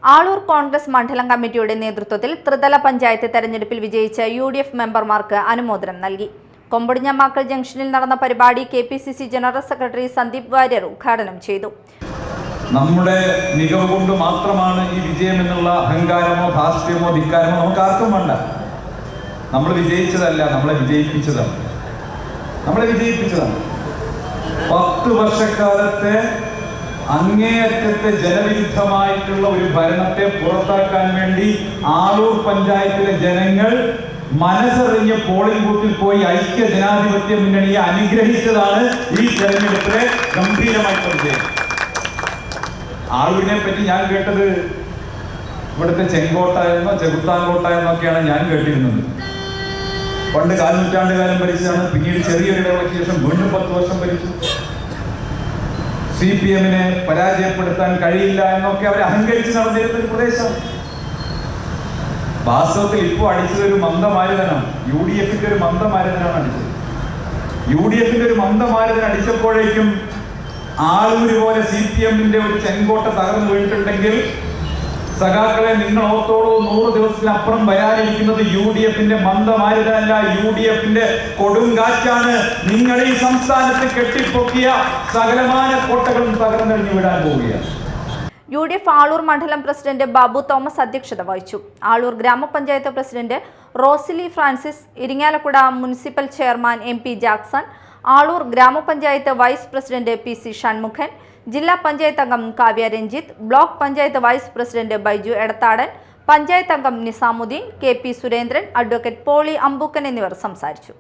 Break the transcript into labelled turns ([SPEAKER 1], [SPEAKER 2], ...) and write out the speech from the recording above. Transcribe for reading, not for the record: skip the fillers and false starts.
[SPEAKER 1] ആളൂർ കോൺഗ്രസ് മണ്ഡലം കമ്മിറ്റിയുടെ നേതൃത്വത്തിൽ ത്രിതല പഞ്ചായത്ത് തെരഞ്ഞെടുപ്പിൽ വിജയിച്ച UDF മെമ്പർമാർക്ക് അനുമോദനം നൽകി. കൊമ്പടിഞ്ഞമാക്കൽ ജംഗ്ഷനിൽ നടന്ന പരിപാടി KPCC general secretary Sandeep Warrier ഉദ്ഘാടനം ചെയ്തു.
[SPEAKER 2] നമ്മുടെ മികവ് കൊണ്ട് മാത്രമാണ് ഈ വിജയം എന്നുള്ള അഹങ്കാരമോ ധാർഷ്ട്യമോ ധിക്കാരമോ നമുക്ക് ആർക്കും വേണ്ട. നമ്മൾ വിജയിച്ചതല്ല, നമ്മളെ വിജയിപ്പിച്ചതാണ്. 10 വർഷക്കാലത്തെ അങ്ങേയറ്റത്തെ ജനവിരുദ്ധമായിട്ടുള്ള ഒരു ഭരണത്തെ പുറത്താക്കാൻ വേണ്ടി ആളൂർ പഞ്ചായത്തിലെ ജനങ്ങൾ മനസ്സറിഞ്ഞ് പോളിംഗ് ബൂത്തിൽ പോയി ഐക്യ ജനാധിപത്യ മുന്നണിയെ അനുഗ്രഹിച്ചതാണ് ഈ തെരഞ്ഞെടുപ്പിലെ ഗംഭീരമായിട്ടുള്ള വിജയം. ആളൂരിനെ പറ്റി ഞാൻ കേട്ടത് ഇവിടുത്തെ ചെങ്കോട്ട എന്നോ ചെകുത്താൻകോട്ട എന്നൊക്കെയാണ് ഞാൻ കേട്ടിരുന്നത്. പണ്ട് 4 നൂറ്റാണ്ടുകാലം ഭരിച്ചതാണ്. പിന്നീട് ചെറിയൊരു ഇടവേളയ്ക്ക് ശേഷം വീണ്ടും 10 വർഷം ഭരിച്ചു. CPM-നെ പരാജയപ്പെടുത്താൻ കഴിയില്ല എന്നൊക്കെ അവർ അഹങ്കരിച്ച് നടന്നിരുന്ന ഒരു പ്രദേശം. വാസ്തവത്തിൽ ഇപ്പോൾ അടിച്ചത് ഒരു മന്ദമാരുതനാണ്. UDF-ന്റെ ഒരു മന്ദമാരുതനാണ് അടിച്ചത്. UDF-ന്റെ ഒരു മന്ദമാരുതൻ അടിച്ചപ്പോഴേക്കും ആളൂര് പോലെ CPM-ന്റെ ഒരു ചെങ്കോട്ട തകർന്നു വീണിട്ടുണ്ടെങ്കിൽ സഖാക്കളെ, നിങ്ങൾ ഓർത്തോളൂ, 100 ദിവസത്തിനപ്പുറം വരാനിരിക്കുന്നത് UDF-ന്റെ മന്ദമാരുതനല്ല, UDF-ന്റെ കൊടുങ്കാറ്റാണ്. നിങ്ങൾ ഈ സംസ്ഥാനത്ത് കെട്ടിപ്പൊക്കിയ സകലമാന കോട്ടകളും തകർന്നെറിഞ്ഞു വിടാൻ പോവുകയാണ്.
[SPEAKER 1] UDF ആളൂർ മണ്ഡലം പ്രസിഡന്റ് ബാബു തോമസ് അധ്യക്ഷത വഹിച്ചു. Aloor grama panchayat president Rosily Francis, Irinjalakuda municipal chairman MP Jackson, Aloor grama panchayat vice president PC Shanmukhan, ജില്ലാ പഞ്ചായത്ത് അംഗം Kavya Ranjith, block panchayat vice president Baiju Edathadan, panchayat അംഗം നിസാമുദ്ദീൻ, KP സുരേന്ദ്രൻ, അഡ്വക്കേറ്റ് പോളി അമ്പൂക്കൻ എന്നിവർ സംസാരിച്ചു.